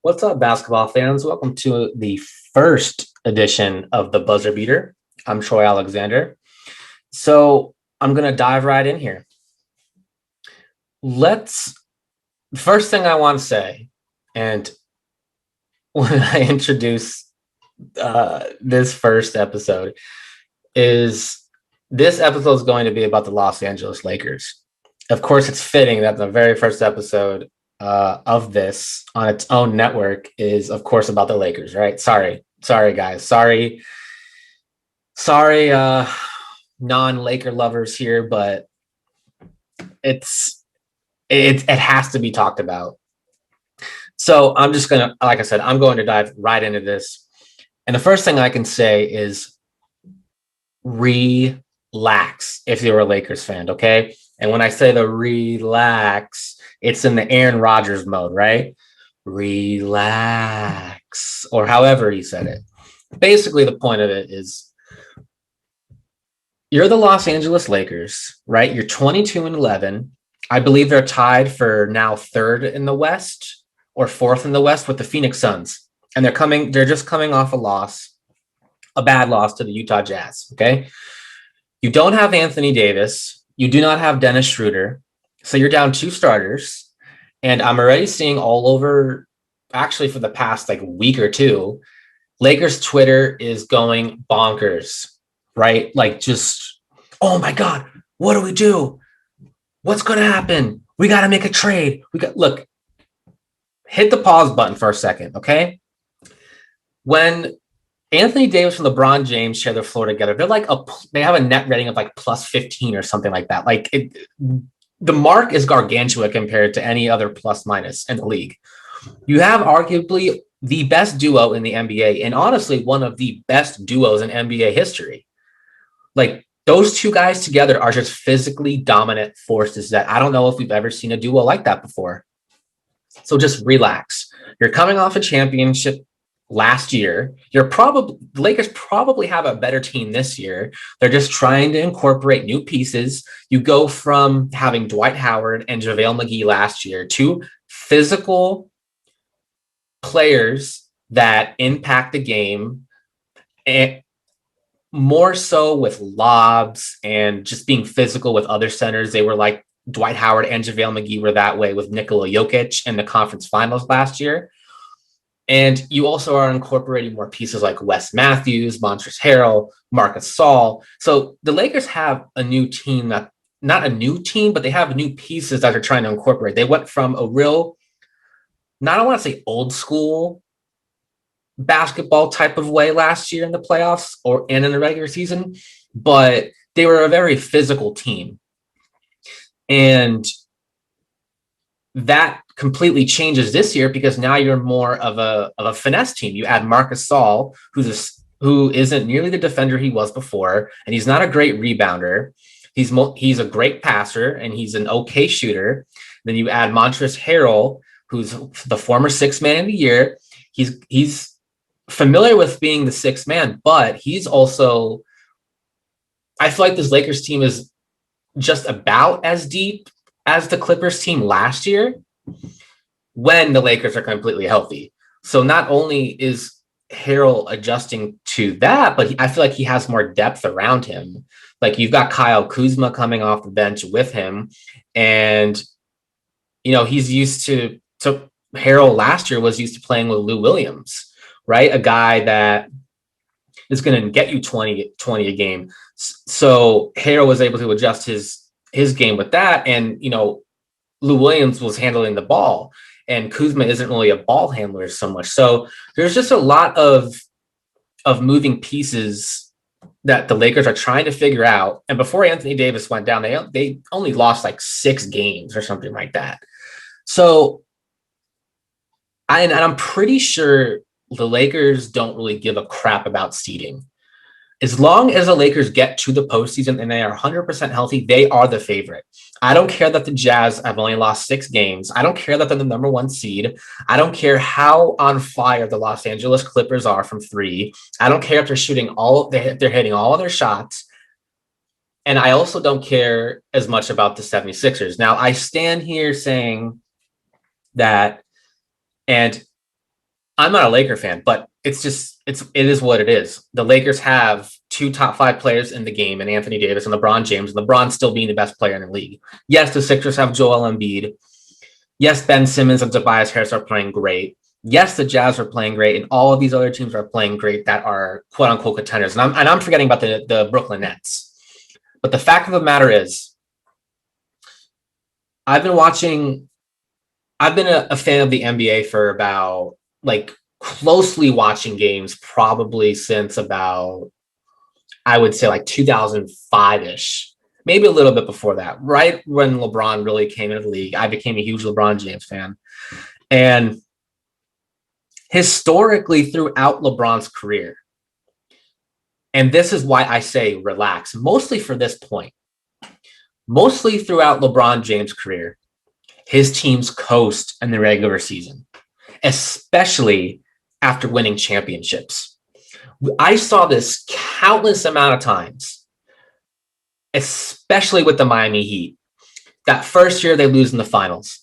What's up, basketball fans? Welcome to the first edition of the Buzzer Beater. I'm Troy Alexander. So I'm going to dive right in here. First thing I want to say, and when I introduce this first episode, is this episode is going to be about the Los Angeles Lakers. Of course, it's fitting that the very first episode of this on its own network is, of course, about the Lakers, right? Sorry, guys. Sorry, non-Laker lovers here, but it has to be talked about. So I'm just gonna, like I said, I'm going to dive right into this. And the first thing I can say is relax if you're a Lakers fan, okay? And when I say the relax, it's in the Aaron Rodgers mode, right? Relax, or however he said it. Basically, the point of it is you're the Los Angeles Lakers, right? You're 22-11. I believe they're tied for now third in the West or fourth in the West with the Phoenix Suns. And they're just coming off a bad loss to the Utah Jazz, okay? You don't have Anthony Davis. You do not have Dennis Schroeder. So you're down two starters. And I'm already seeing all over, actually for the past week or two, Lakers Twitter is going bonkers, right? Like just, oh my God, what do we do? What's going to happen? We got to make a trade. Look, hit the pause button for a second, okay? When Anthony Davis and LeBron James share the floor together, they have a net rating of plus 15 or something like that. The mark is gargantuan compared to any other plus minus in the league. You have arguably the best duo in the NBA, and honestly, one of the best duos in NBA history. Those two guys together are just physically dominant forces that I don't know if we've ever seen a duo like that before. So just relax. You're coming off a championship last year. The Lakers probably have a better team this year. They're just trying to incorporate new pieces. You go from having Dwight Howard and JaVale McGee last year to physical players that impact the game, and more so with lobs and just being physical with other centers. They were like Dwight Howard and JaVale McGee were that way with Nikola Jokic in the conference finals last year. And you also are incorporating more pieces like Wes Matthews, Montrezl Harrell, Marc Gasol. So the Lakers have a new team, not a new team, but they have new pieces that they're trying to incorporate. They went from a real, I want to say old school basketball type of way last year in the playoffs and in the regular season, but they were a very physical team. And that completely changes this year because now you're more of a finesse team. You add Marc Gasol, who isn't nearly the defender he was before, and he's not a great rebounder. He's a great passer, and he's an okay shooter. Then you add Montrezl Harrell, who's the former sixth man of the year. He's familiar with being the sixth man, but he's also, I feel like this Lakers team is just about as deep as the Clippers team last year when the Lakers are completely healthy. So not only is Harrell adjusting to that, but I feel like he has more depth around him. You've got Kyle Kuzma coming off the bench with him. And, he's used to Harrell last year was used to playing with Lou Williams, right? A guy that is going to get you 20 a game. So Harrell was able to adjust his game with that. And, Lou Williams was handling the ball, and Kuzma isn't really a ball handler so much. So there's just a lot of moving pieces that the Lakers are trying to figure out. And before Anthony Davis went down, they only lost 6 games or something like that. So I'm pretty sure the Lakers don't really give a crap about seeding. As long as the Lakers get to the postseason and they are 100% healthy, they are the favorite. I don't care that the Jazz have only lost 6 games. I don't care that they're the number 1 seed. I don't care how on fire the Los Angeles Clippers are from 3. I don't care if they're hitting all of their shots. And I also don't care as much about the 76ers. Now, I stand here saying that, and I'm not a Laker fan, but it is what it is. The Lakers have two top five players in the game, and Anthony Davis and LeBron James. LeBron still being the best player in the league. Yes, the Sixers have Joel Embiid. Yes, Ben Simmons and Tobias Harris are playing great. Yes, the Jazz are playing great, and all of these other teams are playing great that are quote unquote contenders. And I'm forgetting about the Brooklyn Nets. But the fact of the matter is, I've been watching. I've been a fan of the NBA for about like closely watching games probably since about I would say like 2005 ish, maybe a little bit before that. Right when LeBron really came into the league, I became a huge LeBron James fan, and historically throughout LeBron's career, and this is why I say relax, mostly for this point, mostly throughout LeBron James' career, his teams coast in the regular season, especially after winning championships. I saw this countless amount of times, especially with the Miami Heat. That first year they lose in the finals.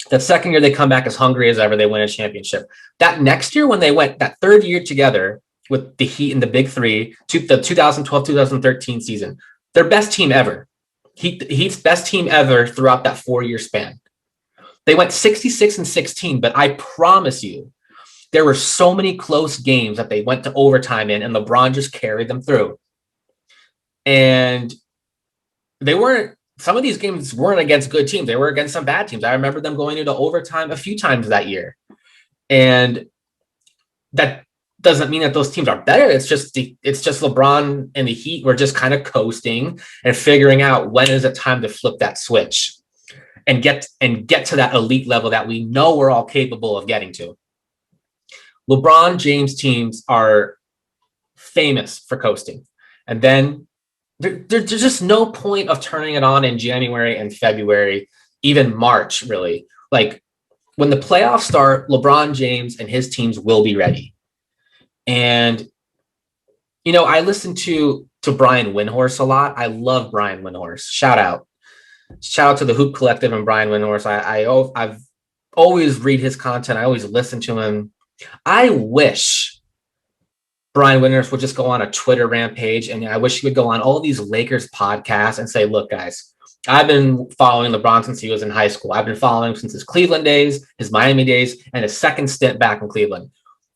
That second year they come back as hungry as ever, they win a championship. That next year when they went, that third year together with the Heat and the Big Three, the 2012-2013 season, their best team ever. Heat's best team ever throughout that 4-year span. They went 66-16, but I promise you, there were so many close games that they went to overtime in, and LeBron just carried them through. And some of these games weren't against good teams. They were against some bad teams. I remember them going into overtime a few times that year. And that doesn't mean that those teams are better. It's just LeBron and the Heat were just kind of coasting and figuring out when is it time to flip that switch and get to that elite level that we know we're all capable of getting to. LeBron James teams are famous for coasting. And then there's just no point of turning it on in January and February, even March, really. Like when the playoffs start, LeBron James and his teams will be ready. And, I listen to Brian Windhorst a lot. I love Brian Windhorst. Shout out to the Hoop Collective and Brian Windhorst. I've always read his content. I always listen to him. I wish Brian Windhorst would just go on a Twitter rampage, and I wish he would go on all these Lakers podcasts and say, look, guys, I've been following LeBron since he was in high school. I've been following him since his Cleveland days, his Miami days, and his second stint back in Cleveland.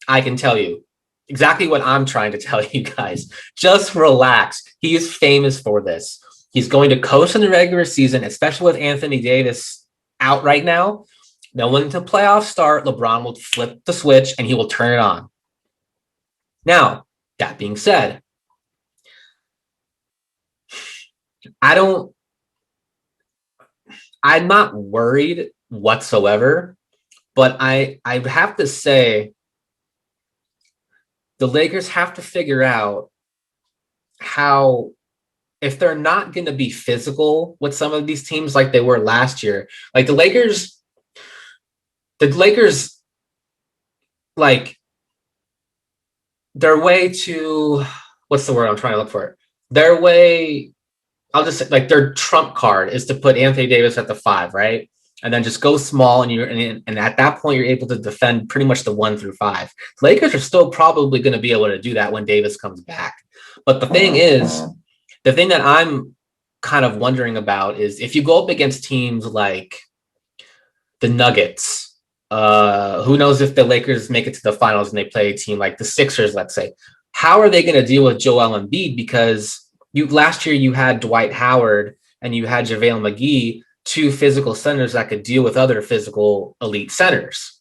I can tell you exactly what I'm trying to tell you guys. Just relax. He is famous for this. He's going to coast in the regular season, especially with Anthony Davis out right now. Then when the playoffs start, LeBron will flip the switch and he will turn it on. Now, that being said, I'm not worried whatsoever, but I have to say the Lakers have to figure out how, if they're not going to be physical with some of these teams like they were last year, like the Lakers, like their way to, what's the word I'm trying to look for? Their way, I'll just say, like their trump card is to put Anthony Davis at the 5, right? And then just go small, and at that point you're able to defend pretty much the 1 through 5. Lakers are still probably going to be able to do that when Davis comes back. But the thing that I'm kind of wondering about is if you go up against teams like the Nuggets, who knows if the Lakers make it to the finals and they play a team like the Sixers, let's say, how are they going to deal with Joel Embiid? Because last year you had Dwight Howard and you had JaVale McGee, 2 physical centers that could deal with other physical elite centers.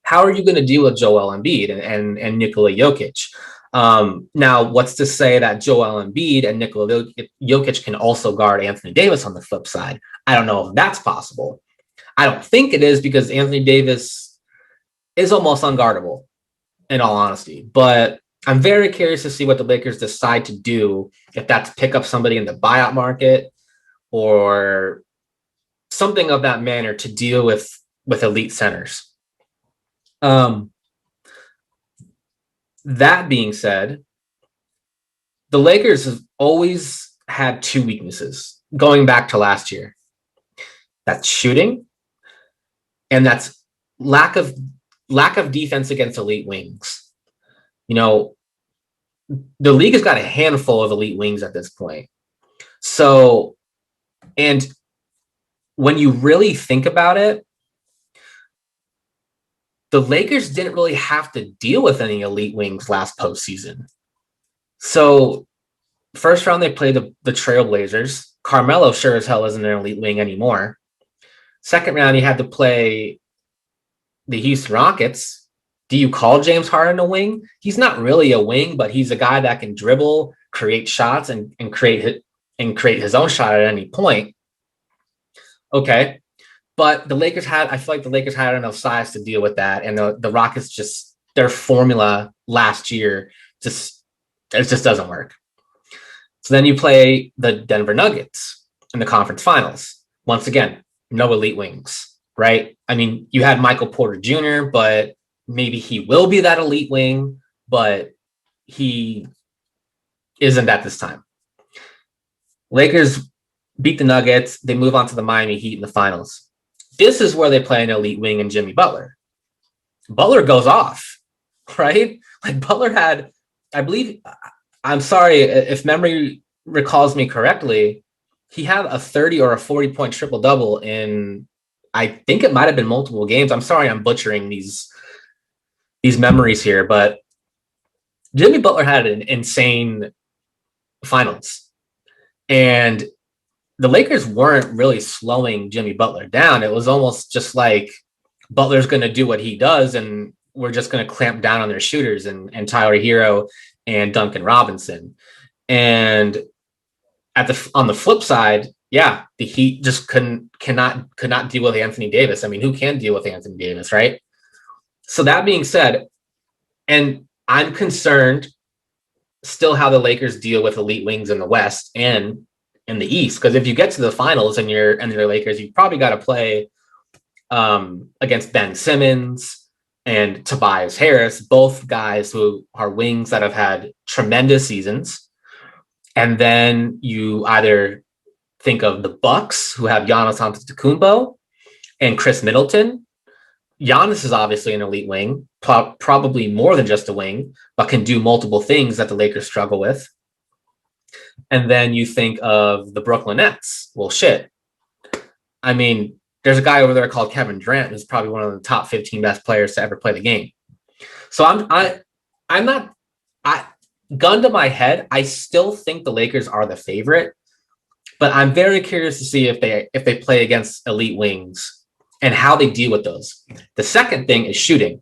How are you going to deal with Joel Embiid and Nikola Jokic? Now, what's to say that Joel Embiid and Nikola Jokic can also guard Anthony Davis on the flip side? I don't know if that's possible. I don't think it is, because Anthony Davis is almost unguardable, in all honesty. But I'm very curious to see what the Lakers decide to do, if that's pick up somebody in the buyout market or something of that manner to deal with elite centers. That being said, the Lakers have always had 2 weaknesses going back to last year. That's shooting, and that's lack of lack of defense against elite wings. You know, the league has got a handful of elite wings at this point. So, and when you really think about it, the Lakers didn't really have to deal with any elite wings last postseason. So, first round, they played the Trailblazers. Carmelo sure as hell isn't an elite wing anymore. Second round, you had to play the Houston Rockets. Do you call James Harden a wing? He's not really a wing, but he's a guy that can dribble, create shots, and create his own shot at any point. Okay. But I feel like the Lakers had enough size to deal with that. And the Rockets just, their formula last year, it just doesn't work. So then you play the Denver Nuggets in the conference finals. Once again, no elite wings, right? I mean, you had Michael Porter Jr., but maybe he will be that elite wing, but he isn't at this time. Lakers beat the Nuggets. They move on to the Miami Heat in the finals. This is where they play an elite wing in Jimmy Butler. Butler goes off, right? Like Butler had, I believe, I'm sorry if memory recalls me correctly, he had a 30 or a 40-point triple-double in, I think it might have been multiple games. I'm sorry I'm butchering these memories here, but Jimmy Butler had an insane finals. And the Lakers weren't really slowing Jimmy Butler down. It was almost just like Butler's going to do what he does, and we're just going to clamp down on their shooters and Tyler Hero and Duncan Robinson. And on the flip side, yeah, the Heat just could not deal with Anthony Davis. I mean, who can deal with Anthony Davis, right? So that being said, and I'm concerned still how the Lakers deal with elite wings in the West and in the East, because if you get to the finals and you're the Lakers, you've probably got to play against Ben Simmons and Tobias Harris, both guys who are wings that have had tremendous seasons. And then you either think of the Bucks, who have Giannis Antetokounmpo and Chris Middleton. Giannis is obviously an elite wing, probably more than just a wing, but can do multiple things that the Lakers struggle with. And then you think of the Brooklyn Nets. Well, shit. I mean, there's a guy over there called Kevin Durant, who's probably one of the top 15 best players to ever play the game. So gun to my head, I still think the Lakers are the favorite, but I'm very curious to see if they play against elite wings and how they deal with those. The second thing is shooting.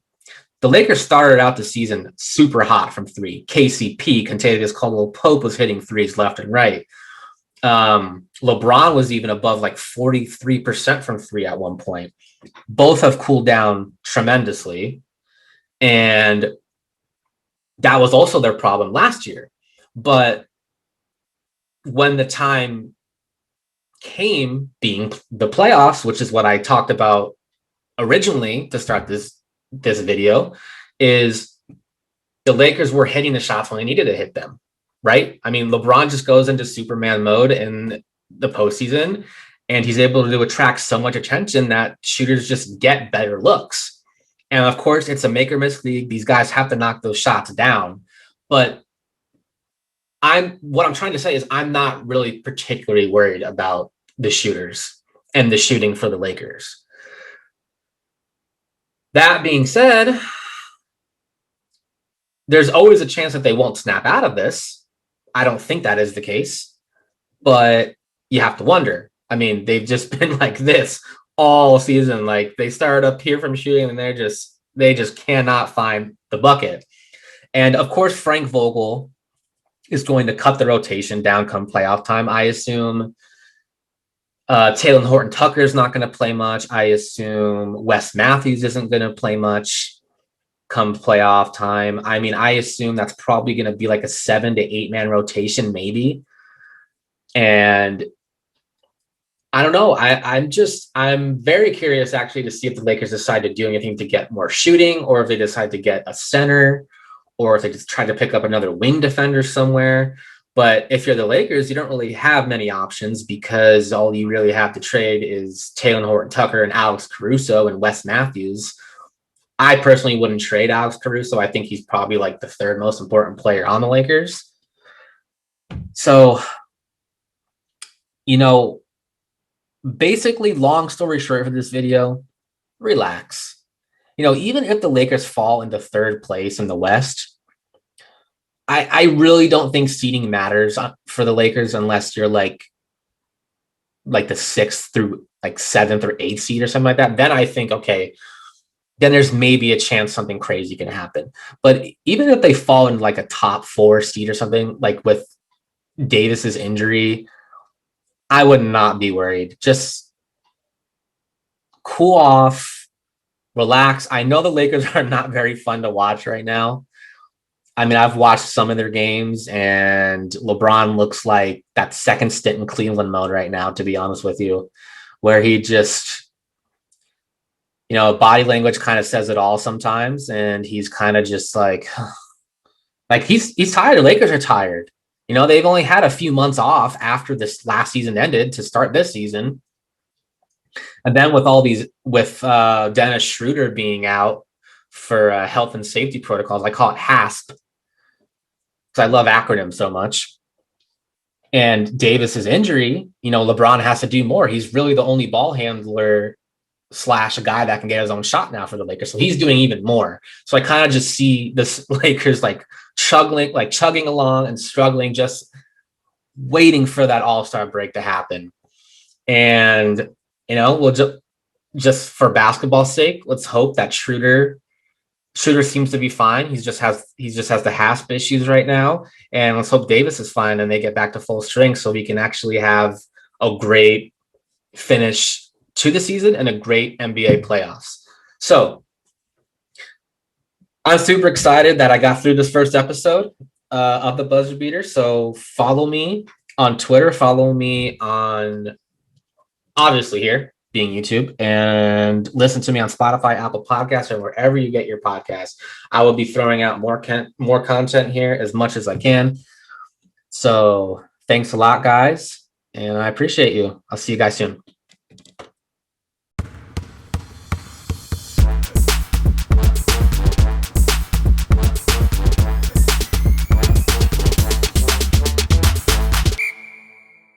The Lakers started out the season super hot from three. KCP, Kentavious Caldwell-Pope, was hitting threes left and right. LeBron was even above like 43% from three at one point. Both have cooled down tremendously. And that was also their problem last year. But when the time came, being the playoffs, which is what I talked about originally to start this video, is the Lakers were hitting the shots when they needed to hit them, right? I mean, LeBron just goes into Superman mode in the postseason, and he's able to attract so much attention that shooters just get better looks. And of course, it's a make or miss league. These guys have to knock those shots down. But what I'm trying to say is I'm not really particularly worried about the shooters and the shooting for the Lakers. That being said, there's always a chance that they won't snap out of this. I don't think that is the case, but you have to wonder. I mean, they've just been like this all season. Like they started up here from shooting and they just cannot find the bucket. And of course, Frank Vogel is going to cut the rotation down come playoff time, I assume. Talen Horton-Tucker is not going to play much. I assume Wes Matthews isn't going to play much come playoff time. I mean, I assume that's probably going to be like a 7 to 8 man rotation, maybe. And I don't know. I'm very curious actually to see if the Lakers decide to do anything to get more shooting, or if they decide to get a center, or if they just try to pick up another wing defender somewhere. But if you're the Lakers, you don't really have many options, because all you really have to trade is Talen Horton-Tucker and Alex Caruso and Wes Matthews. I personally wouldn't trade Alex Caruso. I think he's probably like the third most important player on the Lakers. So, you know, basically, long story short for this video, relax. Even if the Lakers fall into third place in the West, I really don't think seeding matters for the Lakers unless you're like the sixth through like seventh or eighth seed or something like that. Then I think, okay, then there's maybe a chance something crazy can happen. But even if they fall in like a top 4 seed or something, like with Davis's injury, I would not be worried. Just cool off, relax. I know the Lakers are not very fun to watch right now. I mean, I've watched some of their games, and LeBron looks like that second stint in Cleveland mode right now, to be honest with you, where he just, body language kind of says it all sometimes. And he's kind of just like he's tired. The Lakers are tired. They've only had a few months off after this last season ended to start this season. And then with Dennis Schroeder being out for health and safety protocols, I call it HASP because I love acronyms so much. And Davis's injury, LeBron has to do more. He's really the only ball handler / a guy that can get his own shot now for the Lakers. So he's doing even more. So I kind of just see this Lakers chugging along and struggling, just waiting for that All-Star break to happen. And, we'll just for basketball's sake, let's hope that Schroeder seems to be fine. He just has the HASP issues right now. And let's hope Davis is fine and they get back to full strength so we can actually have a great finish to the season and a great NBA playoffs. So I'm super excited that I got through this first episode of the Buzzer Beater. So follow me on Twitter, follow me on, obviously here being YouTube, and listen to me on Spotify, Apple Podcasts, or wherever you get your podcasts. I will be throwing out more content here as much as I can. So thanks a lot, guys, and I appreciate you. I'll see you guys soon.